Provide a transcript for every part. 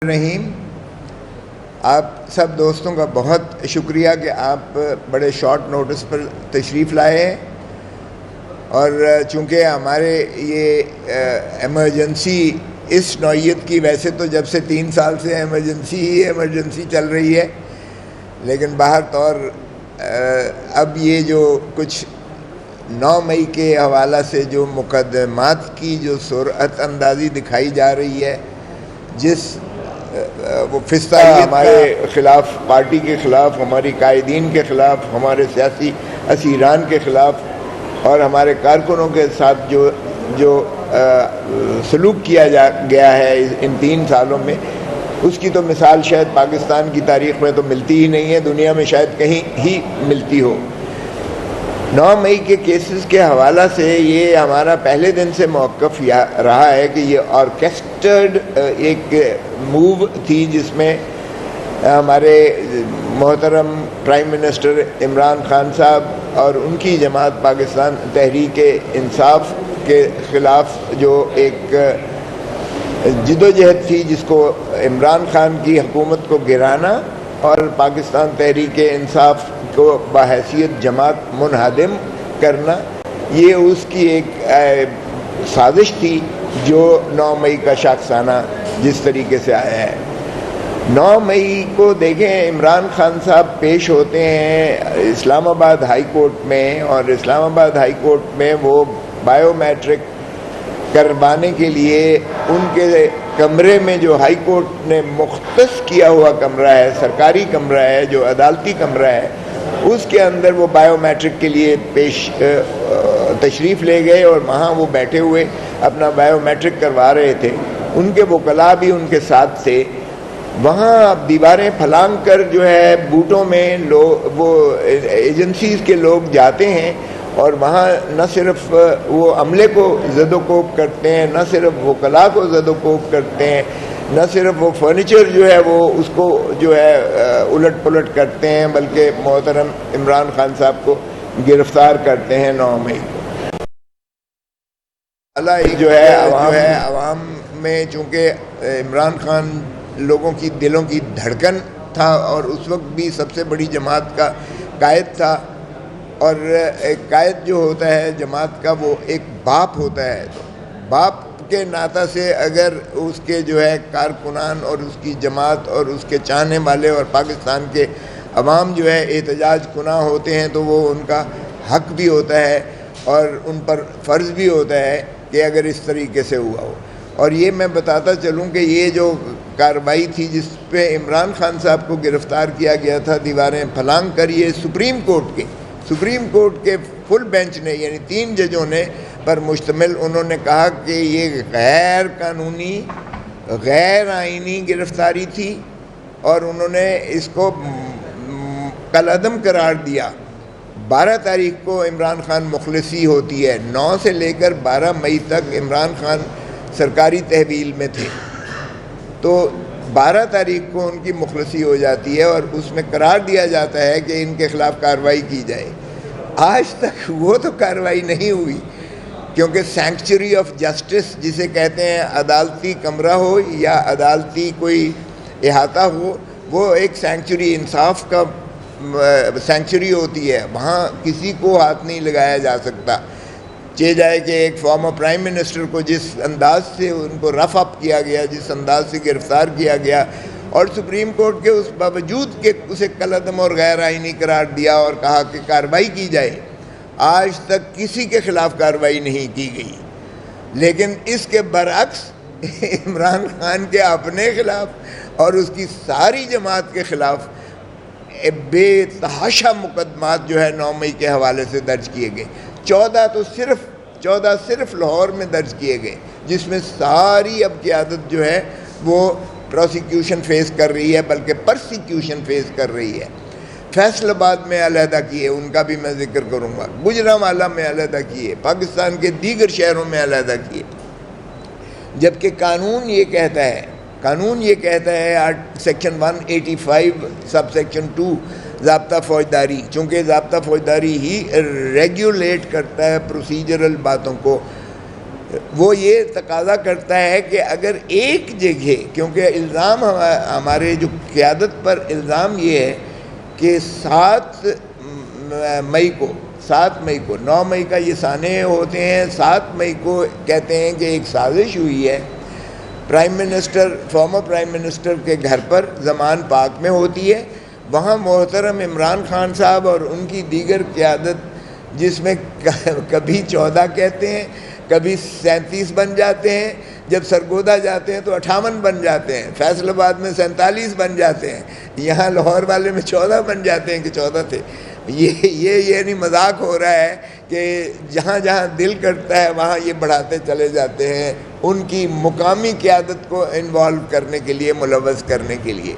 رحیم، آپ سب دوستوں کا بہت شکریہ کہ آپ بڑے شارٹ نوٹس پر تشریف لائے ہیں، اور چونکہ ہمارے یہ ایمرجنسی اس نوعیت کی، ویسے تو جب سے 3 سال سے ایمرجنسی چل رہی ہے، لیکن باہر طور اب یہ جو کچھ 9 مئی کے حوالہ سے جو مقدمات کی جو سرعت اندازی دکھائی جا رہی ہے، جس وہ فستہ ہمارے خلاف، پارٹی کے خلاف، ہماری قائدین کے خلاف، ہمارے سیاسی اسیران کے خلاف اور ہمارے کارکنوں کے ساتھ جو سلوک کیا گیا ہے ان 3 سالوں میں، اس کی تو مثال شاید پاکستان کی تاریخ میں تو ملتی ہی نہیں ہے، دنیا میں شاید کہیں ہی ملتی ہو۔ 9 مئی کے کیسز کے حوالہ سے یہ ہمارا پہلے دن سے موقف رہا ہے کہ یہ آرکیسٹرڈ ایک موو تھی، جس میں ہمارے محترم پرائم منسٹر عمران خان صاحب اور ان کی جماعت پاکستان تحریک انصاف کے خلاف جو ایک جدوجہد تھی، جس کو عمران خان کی حکومت کو گرانا اور پاکستان تحریک انصاف کو بحیثیت جماعت منہدم کرنا، یہ اس کی ایک سازش تھی جو 9 مئی کا شاخسانہ جس طریقے سے آیا ہے۔ 9 مئی کو دیکھیں، عمران خان صاحب پیش ہوتے ہیں اسلام آباد ہائی کورٹ میں، اور اسلام آباد ہائی کورٹ میں وہ بائیو میٹرک کروانے کے لیے ان کے کمرے میں، جو ہائی کورٹ نے مختص کیا ہوا کمرہ ہے، سرکاری کمرہ ہے، جو عدالتی کمرہ ہے، اس کے اندر وہ بائیو میٹرک کے لیے تشریف لے گئے، اور وہاں وہ بیٹھے ہوئے اپنا بائیو میٹرک کروا رہے تھے۔ ان کے وکلاء بھی ان کے ساتھ تھے۔ وہاں دیواریں پھلانگ کر جو ہے بوٹوں میں وہ ایجنسیز کے لوگ جاتے ہیں، اور وہاں نہ صرف وہ عملے کو زد و کوب کرتے ہیں، نہ صرف وکلاء کو زد و کوب کرتے ہیں، نہ صرف وہ فرنیچر جو ہے وہ اس کو جو ہے الٹ پلٹ کرتے ہیں، بلکہ محترم عمران خان صاحب کو گرفتار کرتے ہیں 9 مئی کو۔ جو ہے عوام میں، چونکہ عمران خان لوگوں کی دلوں کی دھڑکن تھا، اور اس وقت بھی سب سے بڑی جماعت کا قائد تھا، اور ایک قائد جو ہوتا ہے جماعت کا، وہ ایک باپ ہوتا ہے، تو باپ کے ناطہ سے اگر اس کے جو ہے کارکنان اور اس کی جماعت اور اس کے چاہنے والے اور پاکستان کے عوام جو ہے احتجاج کناں ہوتے ہیں، تو وہ ان کا حق بھی ہوتا ہے اور ان پر فرض بھی ہوتا ہے کہ اگر اس طریقے سے ہوا ہو۔ اور یہ میں بتاتا چلوں کہ یہ جو کارروائی تھی جس پہ عمران خان صاحب کو گرفتار کیا گیا تھا دیواریں پھلانگ کر، یہ سپریم کورٹ کے فل بینچ نے، یعنی 3 ججوں نے پر مشتمل، انہوں نے کہا کہ یہ غیر قانونی، غیر آئینی گرفتاری تھی، اور انہوں نے اس کو کالعدم قرار دیا۔ 12 تاریخ کو عمران خان مخلصی ہوتی ہے، 9 سے لے کر 12 مئی تک عمران خان سرکاری تحویل میں تھے، تو 12 تاریخ کو ان کی مخلصی ہو جاتی ہے، اور اس میں قرار دیا جاتا ہے کہ ان کے خلاف کارروائی کی جائے۔ آج تک وہ تو کارروائی نہیں ہوئی، کیونکہ سینکچری آف جسٹس جسے کہتے ہیں، عدالتی کمرہ ہو یا عدالتی کوئی احاطہ ہو، وہ ایک سینکچری، انصاف کا سینکچری ہوتی ہے، وہاں کسی کو ہاتھ نہیں لگایا جا سکتا۔ چاہے جائے کہ ایک فارمر پرائم منسٹر کو جس انداز سے ان کو رف اپ کیا گیا، جس انداز سے گرفتار کیا گیا، اور سپریم کورٹ کے اس باوجود کہ اسے کالعدم اور غیر آئینی قرار دیا اور کہا کہ کارروائی کی جائے، آج تک کسی کے خلاف کارروائی نہیں کی گئی۔ لیکن اس کے برعکس عمران خان کے اپنے خلاف اور اس کی ساری جماعت کے خلاف بے تحاشا مقدمات جو ہے 9 مئی کے حوالے سے درج کیے گئے۔ 14 صرف لاہور میں درج کیے گئے، جس میں ساری اب قیادت جو ہے وہ پروسیکیوشن فیس کر رہی ہے، بلکہ پرسیکیوشن فیس کر رہی ہے۔ فیصل آباد میں علیحدہ کیے، ان کا بھی میں ذکر کروں گا، گجرانوالہ میں علیحدہ کیے، پاکستان کے دیگر شہروں میں علیحدہ کیے، جبکہ قانون یہ کہتا ہے سیکشن 185 سب سیکشن 2 ضابطہ فوجداری، چونکہ ضابطہ فوجداری ہی ریگولیٹ کرتا ہے پروسیجرل باتوں کو، وہ یہ تقاضا کرتا ہے کہ اگر ایک جگہ، کیونکہ الزام ہمارے جو قیادت پر الزام یہ ہے کہ 7 مئی کو 9 مئی کا یہ سانحے ہوتے ہیں، 7 مئی کو کہتے ہیں کہ ایک سازش ہوئی ہے فارمر پرائم منسٹر کے گھر پر زمان پاک میں ہوتی ہے، وہاں محترم عمران خان صاحب اور ان کی دیگر قیادت، جس میں کبھی 14 کہتے ہیں، کبھی 37 بن جاتے ہیں، جب سرگودا جاتے ہیں تو 58 بن جاتے ہیں، فیصل آباد میں 47 بن جاتے ہیں، یہاں لاہور والے میں 14 بن جاتے ہیں کہ 14 تھے۔ یہ نہیں مذاق ہو رہا ہے کہ جہاں جہاں دل کرتا ہے وہاں یہ بڑھاتے چلے جاتے ہیں، ان کی مقامی قیادت کو انوالو کرنے کے لیے، ملوث کرنے کے لیے۔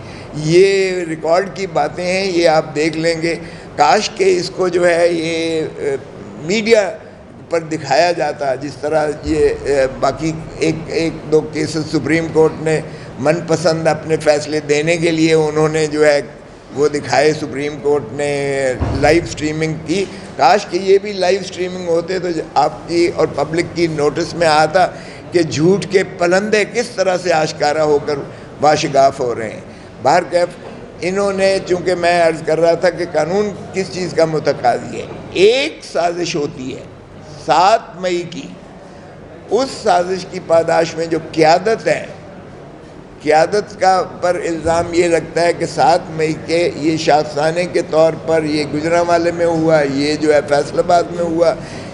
یہ ریکارڈ کی باتیں ہیں، یہ آپ دیکھ لیں گے۔ کاش کہ اس کو جو ہے یہ میڈیا پر دکھایا جاتا، جس طرح یہ باقی ایک دو کیسز سپریم کورٹ نے من پسند اپنے فیصلے دینے کے لیے انہوں نے جو ہے وہ دکھائے، سپریم کورٹ نے لائیو سٹریمنگ کی۔ کاش کہ یہ بھی لائیو سٹریمنگ ہوتے تو آپ کی اور پبلک کی نوٹس میں آتا کہ جھوٹ کے پلندے کس طرح سے آشکارا ہو کر واشگاف ہو رہے ہیں۔ بہرکیف انہوں نے، چونکہ میں عرض کر رہا تھا کہ قانون کس چیز کا متقاضی ہے، ایک سازش ہوتی ہے 7 مئی کی، اس سازش کی پاداش میں جو قیادت ہے، قیادت کا پر الزام یہ لگتا ہے کہ 7 مئی کے یہ شاخسانے کے طور پر یہ گجرانوالے میں ہوا، یہ جو ہے فیصل آباد میں ہوا،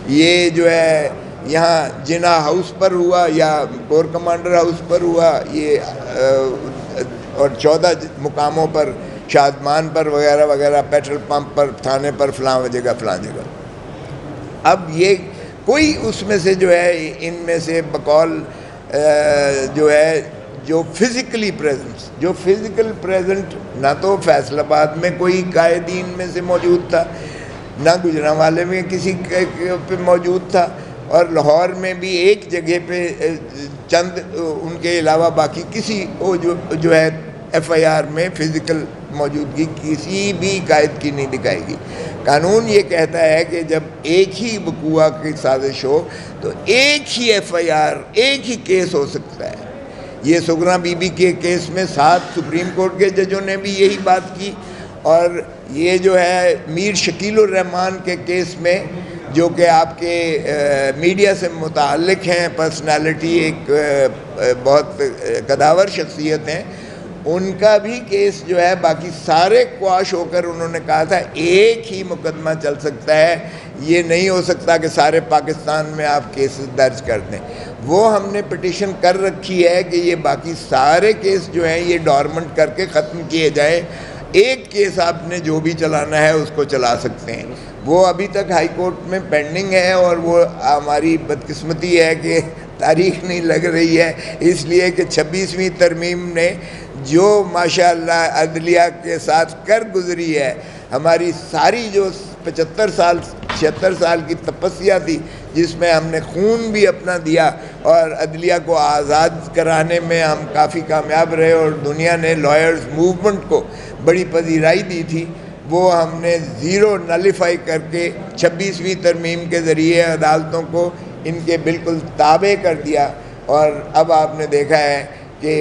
یہ جو ہے یہاں جناح ہاؤس پر ہوا یا کور کمانڈر ہاؤس پر ہوا، یہ اور 14 مقاموں پر، شادمان پر وغیرہ وغیرہ، پیٹرول پمپ پر، تھانے پر، فلاں جگہ فلاں جگہ۔ اب یہ کوئی اس میں سے جو ہے ان میں سے بقول جو ہے جو فزیکل پریزنٹ نہ تو فیصل آباد میں کوئی قائدین میں سے موجود تھا، نہ گجرانوالے میں کسی پہ موجود تھا، اور لاہور میں بھی ایک جگہ پہ چند ان کے علاوہ باقی کسی کو جو ہے ایف آئی آر میں فزیکل موجودگی کسی بھی قائد کی نہیں دکھائے گی۔ قانون یہ کہتا ہے کہ جب ایک ہی وقوع کی سازش ہو تو ایک ہی ایف آئی آر، ایک ہی کیس ہو سکتا ہے۔ یہ سگنا بی بی کے کیس میں 7 سپریم کورٹ کے ججوں نے بھی یہی بات کی، اور یہ جو ہے میر شکیل الرحمان کے کیس میں، جو کہ آپ کے میڈیا سے متعلق ہیں، پرسنالٹی، ایک بہت قداور شخصیت ہیں، ان کا بھی کیس جو ہے باقی سارے قواش ہو کر انہوں نے کہا تھا ایک ہی مقدمہ چل سکتا ہے، یہ نہیں ہو سکتا کہ سارے پاکستان میں آپ کیسز درج کر دیں۔ وہ ہم نے پٹیشن کر رکھی ہے کہ یہ باقی سارے کیس جو ہیں یہ ڈورمنٹ کر کے ختم کیے جائیں، ایک کیس آپ نے جو بھی چلانا ہے اس کو چلا سکتے ہیں۔ وہ ابھی تک ہائی کورٹ میں پینڈنگ ہے، اور وہ ہماری بدقسمتی ہے کہ تاریخ نہیں لگ رہی ہے، اس لیے کہ 26ویں ترمیم نے جو ماشاءاللہ عدلیہ کے ساتھ کر گزری ہے، ہماری ساری جو 76 سال کی تپسیا تھی، جس میں ہم نے خون بھی اپنا دیا اور عدلیہ کو آزاد کرانے میں ہم کافی کامیاب رہے، اور دنیا نے لائرز موومنٹ کو بڑی پذیرائی دی تھی، وہ ہم نے زیرو نلیفائی کر کے 26ویں ترمیم کے ذریعے عدالتوں کو ان کے بالکل تابع کر دیا۔ اور اب آپ نے دیکھا ہے کہ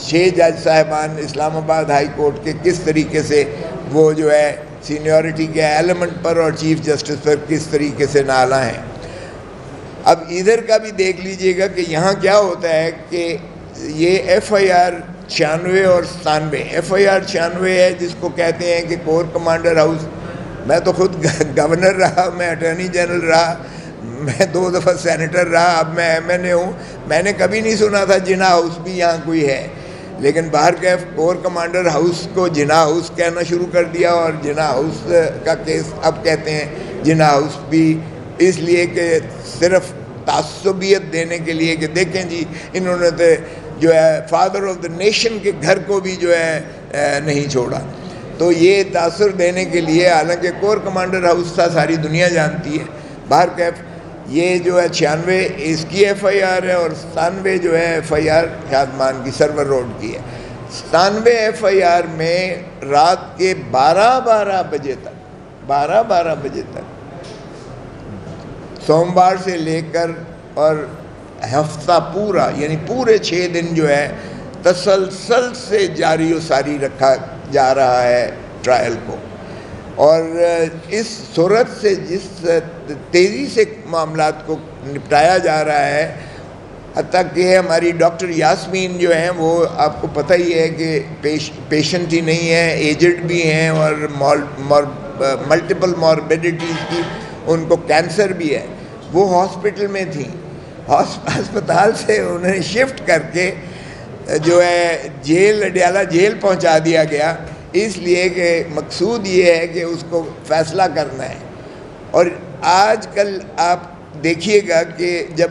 6 جج صاحبان اسلام آباد ہائی کورٹ کے کس طریقے سے وہ جو ہے سینیورٹی کے ایلیمنٹ پر اور چیف جسٹس پر کس طریقے سے نالا ہیں۔ اب ادھر کا بھی دیکھ لیجئے گا کہ یہاں کیا ہوتا ہے کہ یہ ایف آئی آر 96 اور 97، ایف آئی آر 96 ہے جس کو کہتے ہیں کہ کور کمانڈر ہاؤس۔ میں تو خود گورنر رہا، میں اٹارنی جنرل رہا، میں 2 دفعہ سینیٹر رہا، اب میں ایم این اے ہوں، میں نے کبھی نہیں سنا تھا جناح ہاؤس بھی یہاں کوئی ہے، لیکن بہرکیف کور کمانڈر ہاؤس کو جناح ہاؤس کہنا شروع کر دیا، اور جناح ہاؤس کا کیس اب کہتے ہیں جناح ہاؤس بھی، اس لیے کہ صرف تعصبیت دینے کے لیے کہ دیکھیں جی انہوں نے تو جو ہے فادر آف دا نیشن کے گھر کو بھی جو ہے نہیں چھوڑا، تو یہ تاثر دینے کے لیے، حالانکہ کور کمانڈر ہاؤس تھا ساری دنیا جانتی ہے۔ بہرکیف یہ جو ہے 96 اس کی ایف آئی آر ہے، اور 97 جو ہے ایف آئی آر شادمان کی، سرور روڈ کی ہے۔ 97 ایف آئی آر میں رات کے 12 بجے تک سوموار سے لے کر اور ہفتہ پورا یعنی پورے 6 دن جو ہے تسلسل سے جاری و ساری رکھا جا رہا ہے ٹرائل کو. اور اس صورت سے جس تیزی سے معاملات کو نپٹایا جا رہا ہے، حتیٰ کہ ہماری ڈاکٹر یاسمین جو ہیں وہ آپ کو پتہ ہی ہے کہ پیشنٹ ہی نہیں ہیں، ایجڈ بھی ہیں اور ملٹیپل موربیڈیٹیز کی، ان کو کینسر بھی ہے. وہ ہاسپٹل میں تھیں، ہسپتال سے انہیں شفٹ کر کے جو ہے جیل، اڈیالہ جیل پہنچا دیا گیا، اس لیے کہ مقصود یہ ہے کہ اس کو فیصلہ کرنا ہے. اور آج کل آپ دیکھیے گا کہ جب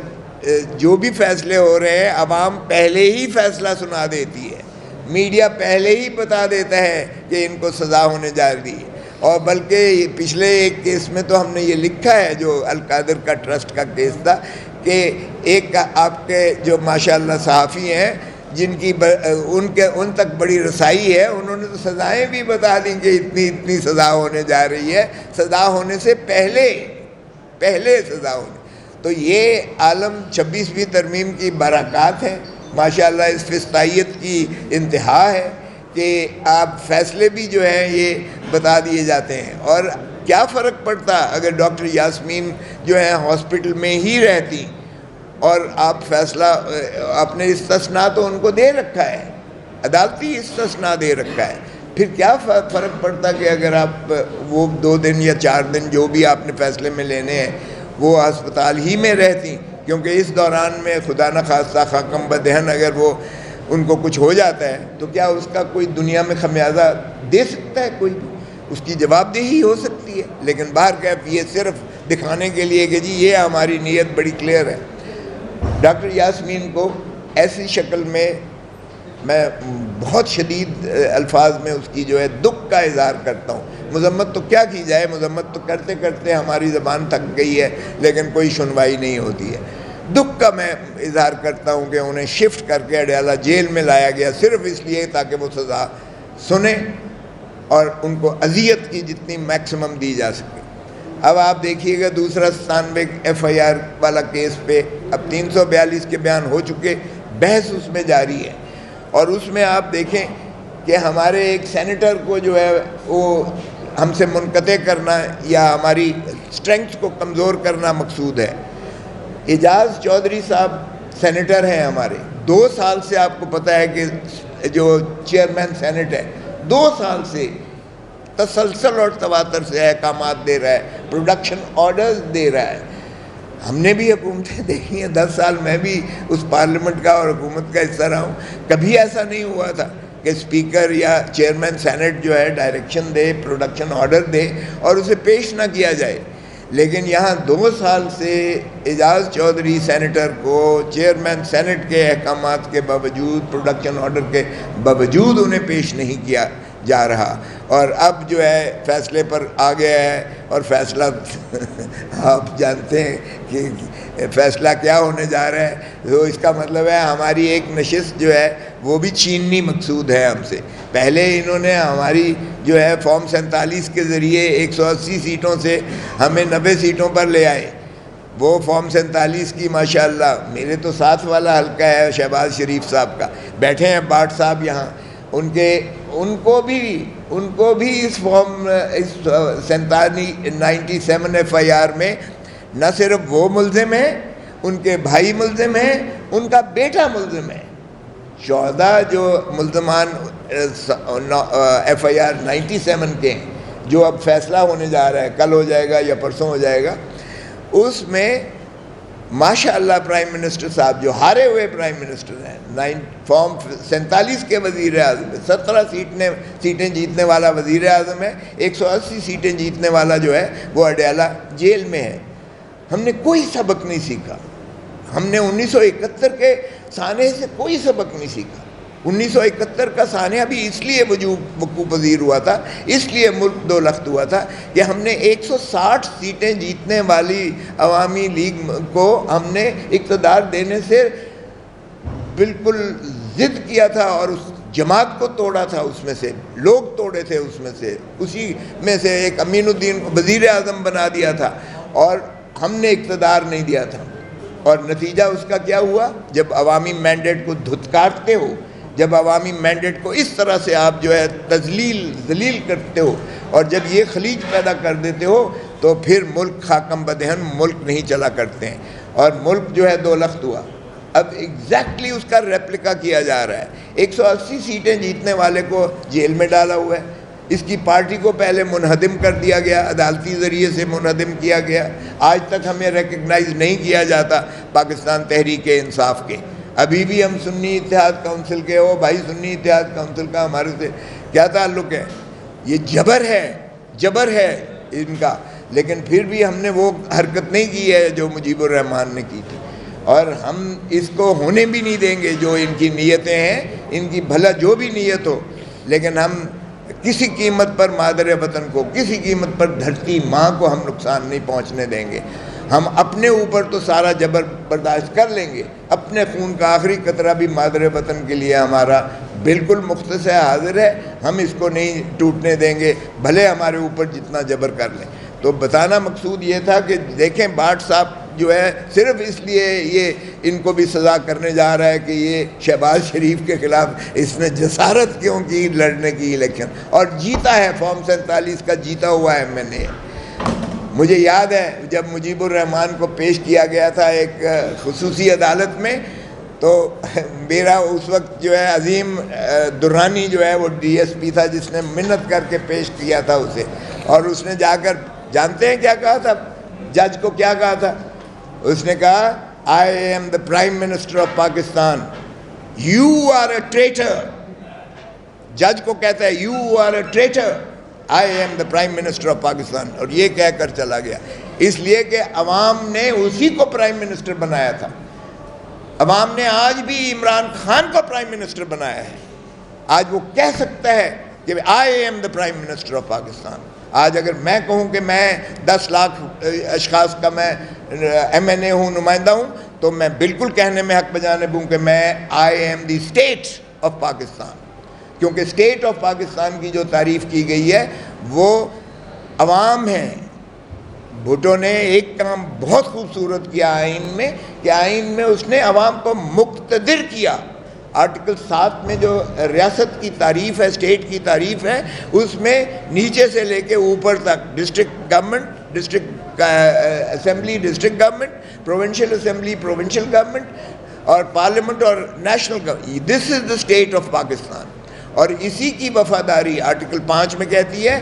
جو بھی فیصلے ہو رہے ہیں، عوام پہلے ہی فیصلہ سنا دیتی ہے، میڈیا پہلے ہی بتا دیتا ہے کہ ان کو سزا ہونے جا رہی ہے. اور بلکہ پچھلے ایک کیس میں تو ہم نے یہ لکھا ہے، جو القادر کا ٹرسٹ کا کیس تھا، کہ ایک آپ کے جو ماشاءاللہ صحافی ہیں جن کی ان تک بڑی رسائی ہے، انہوں نے تو سزائیں بھی بتا دیں کہ اتنی سزا ہونے جا رہی ہے، سزا ہونے سے پہلے سزا ہونے. تو یہ عالم 26ویں ترمیم کی برکات ہیں ماشاءاللہ. اس فسطائیت کی انتہا ہے کہ آپ فیصلے بھی جو ہیں یہ بتا دیے جاتے ہیں. اور کیا فرق پڑتا اگر ڈاکٹر یاسمین جو ہیں ہاسپٹل میں ہی رہتی اور آپ فیصلہ، آپ نے استثناء تو ان کو دے رکھا ہے، عدالتی استثناء دے رکھا ہے، پھر کیا فرق پڑتا کہ اگر آپ وہ 2 دن یا 4 دن جو بھی آپ نے فیصلے میں لینے ہیں وہ ہسپتال ہی میں رہتی. کیونکہ اس دوران میں خدا نخواستہ خاکم بدہن اگر وہ ان کو کچھ ہو جاتا ہے تو کیا اس کا کوئی دنیا میں خمیازہ دے سکتا ہے؟ کوئی بھی اس کی جواب دہی ہو سکتی ہے. لیکن بہرکیف یہ صرف دکھانے کے لیے کہ جی یہ ہماری نیت بڑی کلیئر ہے. ڈاکٹر یاسمین کو ایسی شکل میں بہت شدید الفاظ میں اس کی جو ہے دکھ کا اظہار کرتا ہوں. مذمت تو کیا کی جائے، مذمت تو کرتے کرتے ہماری زبان تھک گئی ہے، لیکن کوئی سنوائی نہیں ہوتی ہے. دکھ کا میں اظہار کرتا ہوں کہ انہیں شفٹ کر کے اڈیالہ جیل میں لایا گیا صرف اس لیے تاکہ وہ سزا سنیں اور ان کو اذیت کی جتنی میکسیمم دی جا سکے. اب آپ دیکھیے گا دوسرا 97 FIR والا کیس پہ اب 342 کے بیان ہو چکے، بحث اس میں جاری ہے. اور اس میں آپ دیکھیں کہ ہمارے ایک سینیٹر کو جو ہے وہ ہم سے منقطع کرنا یا ہماری اسٹرینگتھ کو کمزور کرنا مقصود ہے. اعجاز چودھری صاحب سینیٹر ہیں ہمارے، 2 سال سے آپ کو پتہ ہے کہ جو چیئرمین سینٹ ہے 2 سال سے تسلسل اور تواتر سے احکامات دے رہا ہے، پروڈکشن آرڈرز دے رہا ہے. ہم نے بھی حکومتیں دیکھی ہیں، 10 سال میں بھی اس پارلیمنٹ کا اور حکومت کا حصہ رہا ہوں. کبھی ایسا نہیں ہوا تھا کہ اسپیکر یا چیئرمین سینٹ جو ہے ڈائریکشن دے، پروڈکشن آرڈر دے اور اسے پیش نہ کیا جائے. لیکن یہاں 2 سال سے اعجاز چودھری سینیٹر کو چیئرمین سینٹ کے احکامات کے باوجود، پروڈکشن آرڈر کے باوجود انہیں پیش نہیں کیا جا رہا. اور اب جو ہے فیصلے پر آ گیا ہے اور فیصلہ آپ جانتے ہیں کہ فیصلہ کیا ہونے جا رہا ہے. تو اس کا مطلب ہے ہماری ایک نشست جو ہے وہ بھی چھیننی مقصود ہے ہم سے. پہلے انہوں نے ہماری جو ہے فارم 47 کے ذریعے 180 سیٹوں سے ہمیں 90 سیٹوں پر لے آئے. وہ فارم 47 کی ماشاءاللہ میرے تو ساتھ والا حلقہ ہے شہباز شریف صاحب کا، بیٹھے ہیں بھاٹ صاحب یہاں، ان کو بھی اس فارم 97 FIR میں نہ صرف وہ ملزم ہیں، ان کے بھائی ملزم ہیں، ان کا بیٹا ملزم ہے. 14 جو ملزمان FIR 97 کے ہیں جو اب فیصلہ ہونے جا رہا ہے، کل ہو جائے گا یا پرسوں ہو جائے گا، اس میں ماشاءاللہ پرائم منسٹر صاحب جو ہارے ہوئے پرائم منسٹر ہیں، فارم 47 کے وزیر اعظم ہے، 17 سیٹیں جیتنے والا وزیر اعظم ہے، 180 سیٹیں جیتنے والا جو ہے وہ اڈیالہ جیل میں ہے. ہم نے کوئی سبق نہیں سیکھا. ہم نے 1971 کے سانحے سے کوئی سبق نہیں سیکھا. 1971 کا سانحہ بھی اس لیے وقوع پذیر ہوا تھا، اس لیے ملک 2 لخت ہوا تھا کہ ہم نے 160 سیٹیں جیتنے والی عوامی لیگ کو ہم نے اقتدار دینے سے بالکل ضد کیا تھا اور اس جماعت کو توڑا تھا. اس میں سے لوگ توڑے تھے، اس میں سے اسی میں سے ایک امین الدین کو وزیر اعظم بنا دیا تھا اور ہم نے اقتدار نہیں دیا تھا. اور نتیجہ اس کا کیا ہوا؟ جب عوامی مینڈیٹ کو دھتکارتے ہو، جب عوامی مینڈیٹ کو اس طرح سے آپ جو ہے ذلیل کرتے ہو، اور جب یہ خلیج پیدا کر دیتے ہو، تو پھر ملک خاکم بدہن ملک نہیں چلا کرتے ہیں، اور ملک جو ہے دو لخت ہوا۔ اب ایگزیکٹلی اس کا ریپلیکا کیا جا رہا ہے۔ 180 سیٹیں جیتنے والے کو جیل میں ڈالا ہوا ہے، اس کی پارٹی کو پہلے منہدم کر دیا گیا، عدالتی ذریعے سے منہدم کیا گیا، آج تک ہمیں ریکگنائز نہیں کیا جاتا پاکستان تحریک انصاف کے۔ ابھی بھی ہم سنی اتحاد کونسل کے، ہو بھائی سنی اتحاد کونسل کا ہمارے سے کیا تعلق ہے؟ یہ جبر ہے ان کا، لیکن پھر بھی ہم نے وہ حرکت نہیں کی ہے جو مجیب الرحمان نے کی تھی، اور ہم اس کو ہونے بھی نہیں دیں گے۔ جو ان کی نیتیں ہیں، ان کی بھلا جو بھی نیت ہو، لیکن ہم کسی قیمت پر مادر وطن کو، کسی قیمت پر دھرتی ماں کو ہم نقصان نہیں پہنچنے دیں گے۔ ہم اپنے اوپر تو سارا جبر برداشت کر لیں گے، اپنے خون کا آخری قطرہ بھی مادر وطن کے لیے ہمارا بالکل مختص ہے، حاضر ہے، ہم اس کو نہیں ٹوٹنے دیں گے، بھلے ہمارے اوپر جتنا جبر کر لیں۔ تو بتانا مقصود یہ تھا کہ دیکھیں بھاٹ صاحب جو ہے صرف اس لیے یہ ان کو بھی سزا کرنے جا رہا ہے کہ یہ شہباز شریف کے خلاف اس نے جسارت کیوں کی لڑنے کی الیکشن، اور جیتا ہے، فارم 47 کا جیتا ہوا ہے میں نے۔ مجھے یاد ہے جب مجیب الرحمان کو پیش کیا گیا تھا ایک خصوصی عدالت میں، تو میرا اس وقت جو ہے عظیم درانی جو ہے وہ ڈی ایس پی تھا، جس نے منت کر کے پیش کیا تھا اسے، اور اس نے جا کر جانتے ہیں کیا کہا تھا؟ جج کو کیا کہا تھا؟ اس نے کہا I am the Prime Minister of Pakistan, you are a traitor۔ جج کو کہتا ہے you are a traitor, I am the Prime Minister of Pakistan، اور یہ کہہ کر چلا گیا، اس لیے کہ عوام نے اسی کو پرائم منسٹر بنایا تھا۔ عوام نے آج بھی عمران خان کو پرائم منسٹر بنایا ہے، آج وہ کہہ سکتا ہے کہ I am the Prime Minister of Pakistan۔ آج اگر میں کہوں کہ میں 10 لاکھ اشخاص کا میں MNA ہوں، نمائندہ ہوں، تو میں بالکل کہنے میں حق بجانب ہوں کہ میں I am the state of Pakistan، کیونکہ اسٹیٹ آف پاکستان کی جو تعریف کی گئی ہے وہ عوام ہیں۔ بھٹو نے ایک کام بہت خوبصورت کیا آئین میں، کہ آئین میں اس نے عوام کو مقتدر کیا۔ آرٹیکل 7 میں جو ریاست کی تعریف ہے، اسٹیٹ کی تعریف ہے، اس میں نیچے سے لے کے اوپر تک district government, district assembly district government, provincial assembly provincial government, اور پارلیمنٹ اور national government, this is the state of Pakistan. اور اسی کی وفاداری آرٹیکل 5 میں کہتی ہے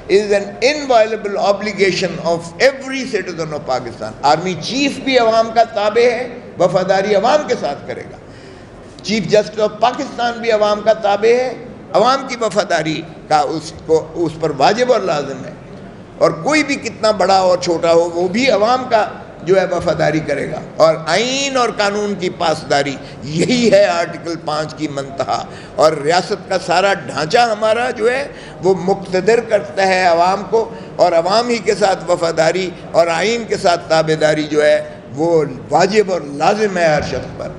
is an inviolable obligation of every citizen of Pakistan۔ Army chief بھی عوام کا تابع ہے، وفاداری عوام کے ساتھ کرے گا۔ چیف جسٹس آف پاکستان بھی عوام کا تابع ہے، عوام کی وفاداری کا اس پر واجب اور لازم ہے، اور کوئی بھی کتنا بڑا اور چھوٹا ہو وہ بھی عوام کا جو ہے وفاداری کرے گا، اور آئین اور قانون کی پاسداری، یہی ہے آرٹیکل 5 کی منتہا۔ اور ریاست کا سارا ڈھانچہ ہمارا جو ہے وہ مقتدر کرتا ہے عوام کو، اور عوام ہی کے ساتھ وفاداری اور آئین کے ساتھ تابعداری جو ہے وہ واجب اور لازم ہے ہر شخص پر۔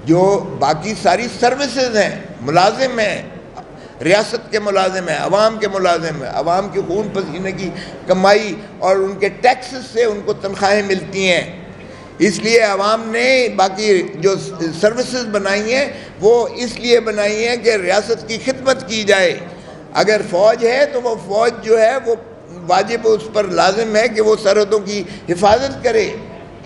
جو باقی ساری سروسز ہیں، ملازم ہیں، ریاست کے ملازم ہیں، عوام کے ملازم ہیں، عوام کی خون پسینے کی کمائی اور ان کے ٹیکسز سے ان کو تنخواہیں ملتی ہیں، اس لیے عوام نے باقی جو سروسز بنائی ہیں وہ اس لیے بنائی ہیں کہ ریاست کی خدمت کی جائے۔ اگر فوج ہے تو وہ فوج جو ہے وہ واجب اس پر لازم ہے کہ وہ سرحدوں کی حفاظت کرے،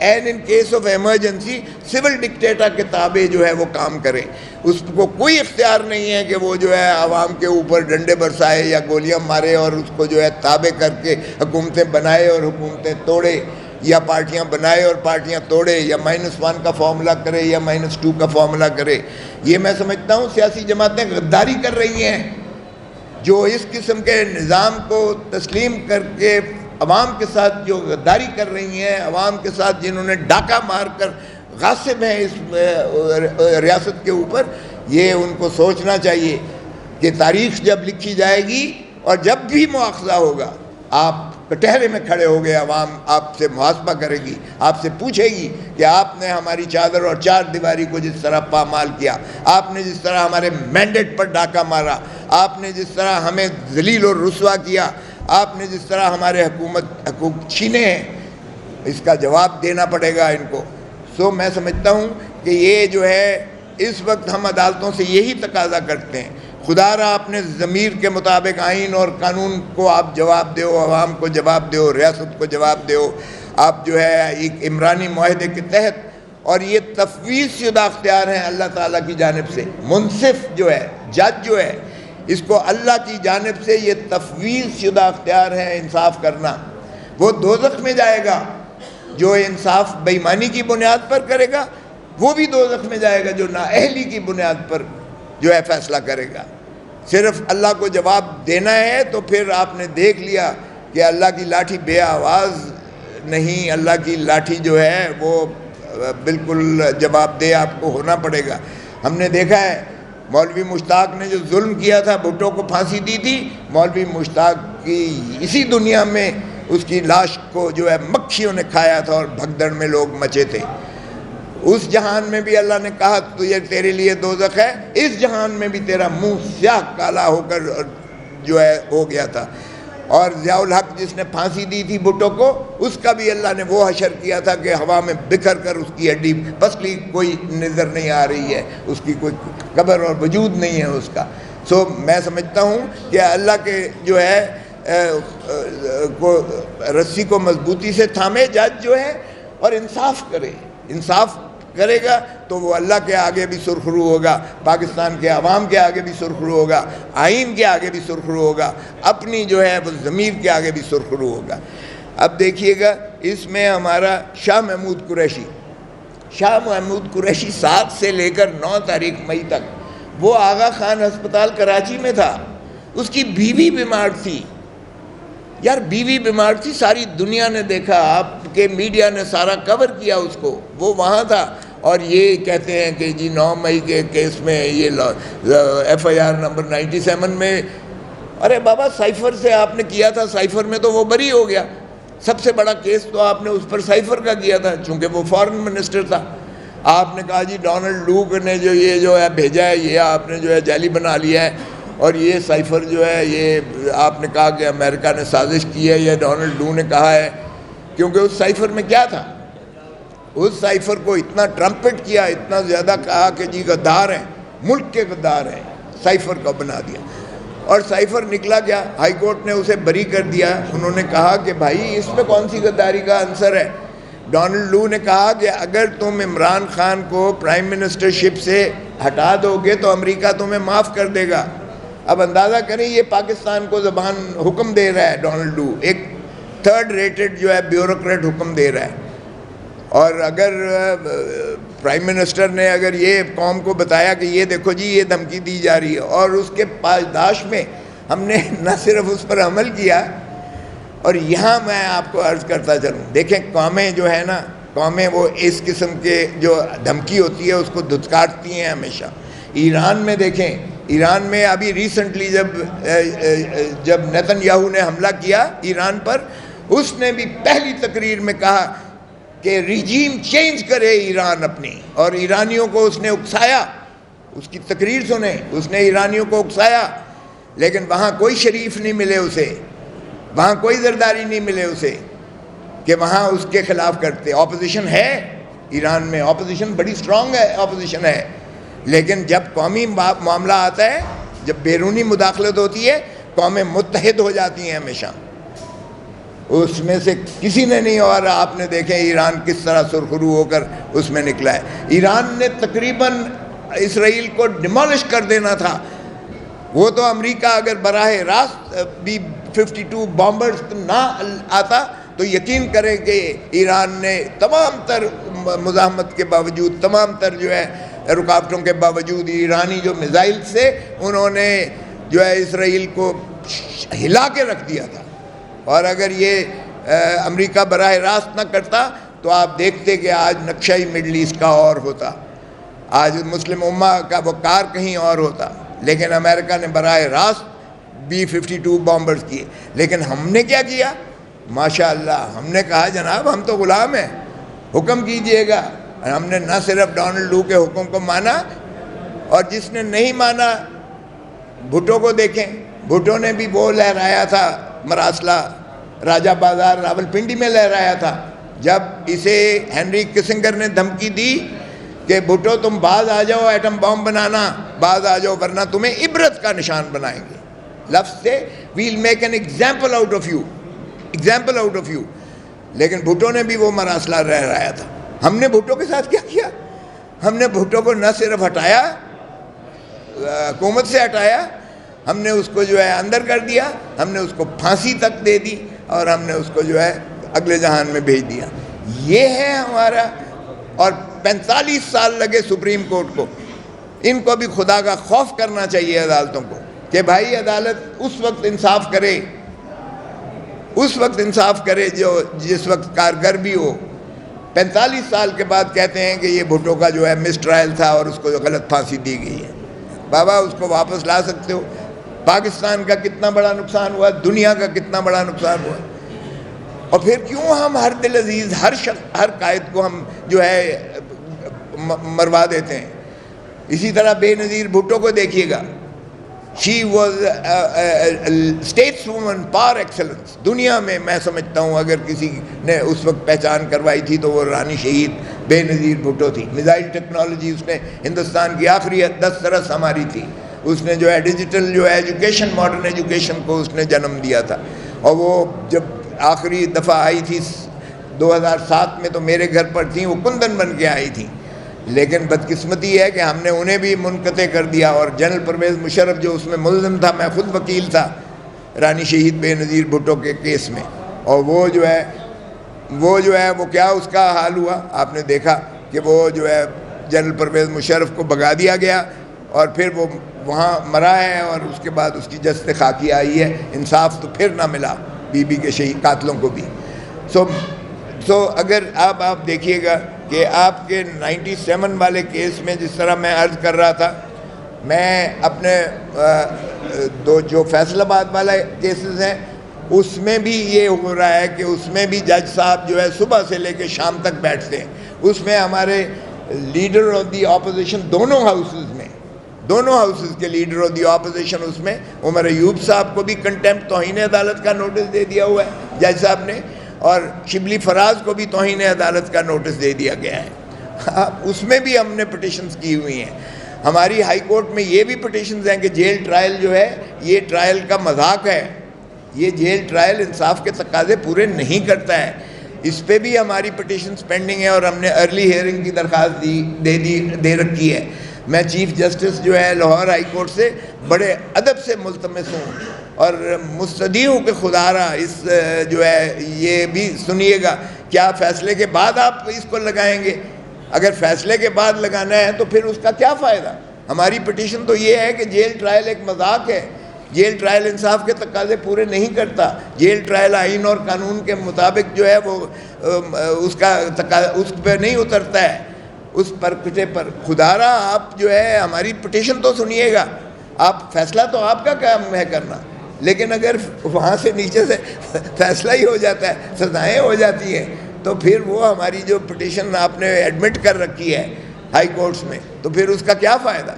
and in case of emergency civil dictator کے تابع جو ہے وہ کام کرے۔ اس کو کوئی اختیار نہیں ہے کہ وہ جو ہے عوام کے اوپر ڈنڈے برسائے یا گولیاں مارے اور اس کو جو ہے تابع کر کے حکومتیں بنائے اور حکومتیں توڑے، یا پارٹیاں بنائے اور پارٹیاں توڑے، یا -1 کا فارمولہ کرے یا -2 کا فارمولہ کرے۔ یہ میں سمجھتا ہوں سیاسی جماعتیں غداری کر رہی ہیں، جو اس قسم کے نظام کو تسلیم کر کے عوام کے ساتھ جو غداری کر رہی ہیں، عوام کے ساتھ جنہوں نے ڈاکہ مار کر غاصب ہیں اس ریاست کے اوپر، یہ ان کو سوچنا چاہیے کہ تاریخ جب لکھی جائے گی اور جب بھی مواخذہ ہوگا، آپ کٹہرے میں کھڑے ہو گئے، عوام آپ سے محاسبہ کرے گی، آپ سے پوچھے گی کہ آپ نے ہماری چادر اور چار دیواری کو جس طرح پامال کیا، آپ نے جس طرح ہمارے مینڈیٹ پر ڈاکہ مارا، آپ نے جس طرح ہمیں ذلیل اور رسوا کیا، آپ نے جس طرح ہمارے حقوق چھینے ہیں، اس کا جواب دینا پڑے گا ان کو۔ سو میں سمجھتا ہوں کہ یہ جو ہے اس وقت ہم عدالتوں سے یہی تقاضا کرتے ہیں، خدا را اپنے ضمیر کے مطابق آئین اور قانون کو آپ جواب دو، عوام کو جواب دو، ریاست کو جواب دو. آپ جو ہے ایک عمرانی معاہدے کے تحت، اور یہ تفویض شدہ اختیار ہیں اللہ تعالیٰ کی جانب سے. منصف جو ہے، جج جو ہے، اس کو اللہ کی جانب سے یہ تفویض شدہ اختیار ہے انصاف کرنا. وہ دوزخ میں جائے گا جو انصاف بے ایمانی کی بنیاد پر کرے گا، وہ بھی دوزخ میں جائے گا جو نااہلی کی بنیاد پر جو ہے فیصلہ کرے گا. صرف اللہ کو جواب دینا ہے تو پھر آپ نے دیکھ لیا کہ اللہ کی لاٹھی بے آواز نہیں، اللہ کی لاٹھی جو ہے وہ بالکل جواب دہ آپ کو ہونا پڑے گا. ہم نے دیکھا ہے مولوی مشتاق نے جو ظلم کیا تھا، بھٹو کو پھانسی دی تھی، مولوی مشتاق کی اسی دنیا میں اس کی لاش کو جو ہے مکھیوں نے کھایا تھا اور بھگدڑ میں لوگ مچے تھے. اس جہان میں بھی اللہ نے کہا تو یہ تیرے لیے دوزخ ہے، اس جہان میں بھی تیرا منہ سیاہ کالا ہو کر جو ہے ہو گیا تھا. اور ضیاء الحق جس نے پھانسی دی تھی بھٹو کو، اس کا بھی اللہ نے وہ حشر کیا تھا کہ ہوا میں بکھر کر اس کی ہڈی پسلی کوئی نظر نہیں آ رہی ہے، اس کی کوئی قبر اور وجود نہیں ہے اس کا. سو میں سمجھتا ہوں کہ اللہ کے جو ہے کو رسی کو مضبوطی سے تھامے جج جو ہے، اور انصاف کرے. انصاف کرے گا تو وہ اللہ کے آگے بھی سرخرو ہوگا، پاکستان کے عوام کے آگے بھی سرخرو ہوگا، آئین کے آگے بھی سرخرو ہوگا، اپنی جو ہے وہ ضمیر کے آگے بھی سرخرو ہوگا. اب دیکھیے گا اس میں ہمارا شاہ محمود قریشی 7 سے لے کر 9 تاریخ مئی تک وہ آغا خان ہسپتال کراچی میں تھا. اس کی بیوی بیمار تھی، یار بیوی بیمار تھی، ساری دنیا نے دیکھا، آپ کے میڈیا نے سارا کور کیا اس کو، وہ وہاں تھا. اور یہ کہتے ہیں کہ جی 9 مئی کے کیس میں یہ FIR نمبر 97 میں، ارے بابا سائفر سے آپ نے کیا تھا، سائفر میں تو وہ بری ہو گیا. سب سے بڑا کیس تو آپ نے اس پر سائفر کا کیا تھا چونکہ وہ فارن منسٹر تھا. آپ نے کہا جی ڈونلڈ لوک نے یہ جو ہے بھیجا ہے، یہ آپ نے جو ہے جعلی بنا لیا ہے، اور یہ سائفر جو ہے یہ آپ نے کہا کہ امریکہ نے سازش کی ہے، یہ ڈونلڈ لو نے کہا ہے. کیونکہ اس سائفر میں کیا تھا، اس سائفر کو اتنا ٹرمپٹ کیا، اتنا زیادہ کہا کہ جی غدار ہیں، ملک کے غدار ہیں، سائفر کو بنا دیا. اور سائفر نکلا کیا، ہائی کورٹ نے اسے بری کر دیا. انہوں نے کہا کہ بھائی اس میں کون سی غداری کا عنصر ہے. ڈونلڈ لو نے کہا کہ اگر تم عمران خان کو پرائم منسٹرشپ سے ہٹا دو گے تو امریکہ تمہیں معاف کر دے گا. اب اندازہ کریں یہ پاکستان کو زبان حکم دے رہا ہے ڈونلڈ لو، ایک 3rd ریٹڈ جو ہے بیوروکریٹ حکم دے رہا ہے. اور اگر پرائم منسٹر نے اگر یہ قوم کو بتایا کہ یہ دیکھو جی یہ دھمکی دی جا رہی ہے، اور اس کے پاسداش میں ہم نے نہ صرف اس پر عمل کیا. اور یہاں میں آپ کو عرض کرتا چلوں، دیکھیں قومیں جو ہے نا، قومیں وہ اس قسم کے جو دھمکی ہوتی ہے اس کو دھتکارتی ہیں ہمیشہ. ایران میں دیکھیں، ایران میں ابھی ریسنٹلی جب نیتن یاہو نے حملہ کیا ایران پر، اس نے بھی پہلی تقریر میں کہا کہ ریجیم چینج کرے ایران اپنی، اور ایرانیوں کو اس نے اکسایا. اس کی تقریر سنیں، اس نے ایرانیوں کو اکسایا. لیکن وہاں کوئی شریف نہیں ملے اسے، وہاں کوئی زرداری نہیں ملے اسے کہ وہاں اس کے خلاف کرتے. اپوزیشن ہے ایران میں، اپوزیشن بڑی سٹرونگ ہے، اپوزیشن ہے. لیکن جب قومی معاملہ آتا ہے، جب بیرونی مداخلت ہوتی ہے، قومیں متحد ہو جاتی ہیں ہمیشہ. اس میں سے کسی نے نہیں، اور آپ نے دیکھیں ایران کس طرح سرخرو ہو کر اس میں نکلا ہے. ایران نے تقریباً اسرائیل کو ڈیمولش کر دینا تھا. وہ تو امریکہ اگر براہ راست B-52 بامبرز نہ آتا تو یقین کریں کہ ایران نے تمام تر مزاحمت کے باوجود، تمام تر جو ہے رکاوٹوں کے باوجود، ایرانی جو میزائل سے انہوں نے جو ہے اسرائیل کو ہلا کے رکھ دیا تھا. اور اگر یہ امریکہ براہ راست نہ کرتا تو آپ دیکھتے کہ آج نقشہ ہی مڈل ایسٹ کا اور ہوتا، آج مسلم امہ کا وقار کہیں اور ہوتا. لیکن امریکہ نے براہ راست B-52 بامبرز کیے. لیکن ہم نے کیا کیا؟ ماشاء اللہ ہم نے کہا جناب ہم تو غلام ہیں، حکم کیجئے گا. ہم نے نہ صرف ڈونلڈ لو کے حکم کو مانا، اور جس نے نہیں مانا، بھٹو کو دیکھیں، بھٹو نے بھی وہ لہرایا تھا مراسلہ، راجہ بازار راول پنڈی میں لہرایا تھا. جب اسے ہینری کسنگر نے دھمکی دی کہ بھٹو تم باز آ جاؤ ایٹم بام بنانا، باز آ جاؤ ورنہ تمہیں عبرت کا نشان بنائیں گے، لفظ سے we'll make an example out of you, example out of you. لیکن بھٹو نے بھی وہ مراسلہ رہا تھا. ہم نے بھٹو کے ساتھ کیا کیا؟ ہم نے بھٹو کو نہ صرف ہٹایا، حکومت سے ہٹایا، ہم نے اس کو جو ہے اندر کر دیا، ہم نے اس کو پھانسی تک دے دی، اور ہم نے اس کو جو ہے اگلے جہان میں بھیج دیا. یہ ہے ہمارا. اور 45 سال لگے سپریم کورٹ کو. ان کو بھی خدا کا خوف کرنا چاہیے عدالتوں کو کہ بھائی عدالت اس وقت انصاف کرے، اس وقت انصاف کرے جس وقت کارگر بھی ہو. 45 سال کے بعد کہتے ہیں کہ یہ بھٹو کا جو ہے مس ٹرائل تھا اور اس کو جو غلط پھانسی دی گئی ہے. بابا اس کو واپس لا سکتے ہو. پاکستان کا کتنا بڑا نقصان ہوا، دنیا کا کتنا بڑا نقصان ہوا. اور پھر کیوں ہم ہر دل عزیز ہر قائد کو ہم جو ہے مروا دیتے ہیں. اسی طرح بے نظیر بھٹو کو دیکھیے گا. شی واز اسٹیٹس وومن پار ایکسلنس. دنیا میں میں سمجھتا ہوں اگر کسی نے اس وقت پہچان کروائی تھی تو وہ رانی شہید بے نظیر بھٹو تھی. میزائل ٹیکنالوجی اس نے ہندوستان کی آخری 10 سرس ہماری تھی. اس نے جو ہے ڈیجیٹل جو ہے ایجوکیشن، ماڈرن ایجوکیشن کو اس نے جنم دیا تھا. اور وہ جب آخری دفعہ آئی تھی 2007 میں تو میرے گھر پر تھیں، وہ کندن بن کے آئی تھیں. لیکن بدقسمتی ہے کہ ہم نے انہیں بھی منقطع کر دیا. اور جنرل پرویز مشرف جو اس میں ملزم تھا، میں خود وکیل تھا رانی شہید بے نظیر بھٹو کے کیس میں. اور وہ جو ہے وہ کیا اس کا حال ہوا آپ نے دیکھا کہ وہ جو ہے جنرل پرویز مشرف کو بھگا دیا گیا اور پھر وہ وہاں مرا ہے، اور اس کے بعد اس کی جسد خاکی آئی ہے. انصاف تو پھر نہ ملا بی بی کے شہید قاتلوں کو بھی. سو اگر آپ دیکھیے گا کہ آپ کے 97 والے کیس میں جس طرح میں عرض کر رہا تھا، میں اپنے جو فیصل آباد والا کیسز ہیں اس میں بھی یہ ہو رہا ہے کہ اس میں بھی جج صاحب جو ہے صبح سے لے کے شام تک بیٹھتے ہیں. اس میں ہمارے لیڈر آف دی اپوزیشن دونوں ہاؤسز کے لیڈر آف دی اپوزیشن اس میں عمر ایوب صاحب کو بھی کنٹمپٹ توہین عدالت کا نوٹس دے دیا ہوا ہے جج صاحب نے، اور شبلی فراز کو بھی توہین عدالت کا نوٹس دے دیا گیا ہے. اس میں بھی ہم نے پٹیشنز کی ہوئی ہیں. ہماری ہائی کورٹ میں یہ بھی پٹیشنز ہیں کہ جیل ٹرائل جو ہے یہ ٹرائل کا مذاق ہے. یہ جیل ٹرائل انصاف کے تقاضے پورے نہیں کرتا ہے. اس پہ بھی ہماری پٹیشنز پینڈنگ ہے اور ہم نے ارلی ہیئرنگ کی درخواست دے رکھی ہے. میں چیف جسٹس جو ہے لاہور ہائی کورٹ سے بڑے ادب سے ملتمس ہوں اور مستدعی ہوں کہ خدا را اس جو ہے یہ بھی سنیے گا، کیا فیصلے کے بعد آپ اس کو لگائیں گے؟ اگر فیصلے کے بعد لگانا ہے تو پھر اس کا کیا فائدہ؟ ہماری پٹیشن تو یہ ہے کہ جیل ٹرائل ایک مذاق ہے. جیل ٹرائل انصاف کے تقاضے پورے نہیں کرتا. جیل ٹرائل آئین اور قانون کے مطابق جو ہے وہ اس پہ نہیں اترتا ہے، اس پرکٹے پر. خدا را آپ جو ہے ہماری پٹیشن تو سنیے گا. آپ فیصلہ تو آپ کا کام ہے کرنا، لیکن اگر وہاں سے نیچے سے فیصلہ ہی ہو جاتا ہے، سزائیں ہو جاتی ہیں، تو پھر وہ ہماری جو پٹیشن آپ نے ایڈمٹ کر رکھی ہے ہائی کورٹس میں، تو پھر اس کا کیا فائدہ؟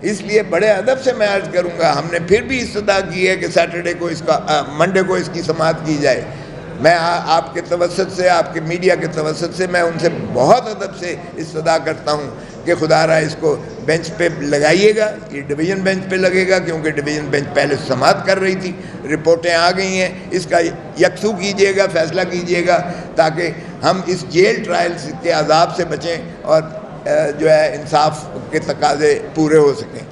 اس لیے بڑے ادب سے میں عرض کروں گا، ہم نے پھر بھی استدعا کی ہے کہ سیٹرڈے کو منڈے کو اس کی سماعت کی جائے. میں آپ کے توسط سے، آپ کے میڈیا کے توسط سے میں ان سے بہت ادب سے استدعا کرتا ہوں کہ خدا را اس کو بینچ پہ لگائیے گا. یہ ڈویژن بینچ پہ لگے گا کیونکہ ڈویژن بینچ پہلے سماعت کر رہی تھی، رپورٹیں آ گئی ہیں. اس کا یکسو کیجیے گا، فیصلہ کیجیے گا تاکہ ہم اس جیل ٹرائل کے عذاب سے بچیں اور جو ہے انصاف کے تقاضے پورے ہو سکیں.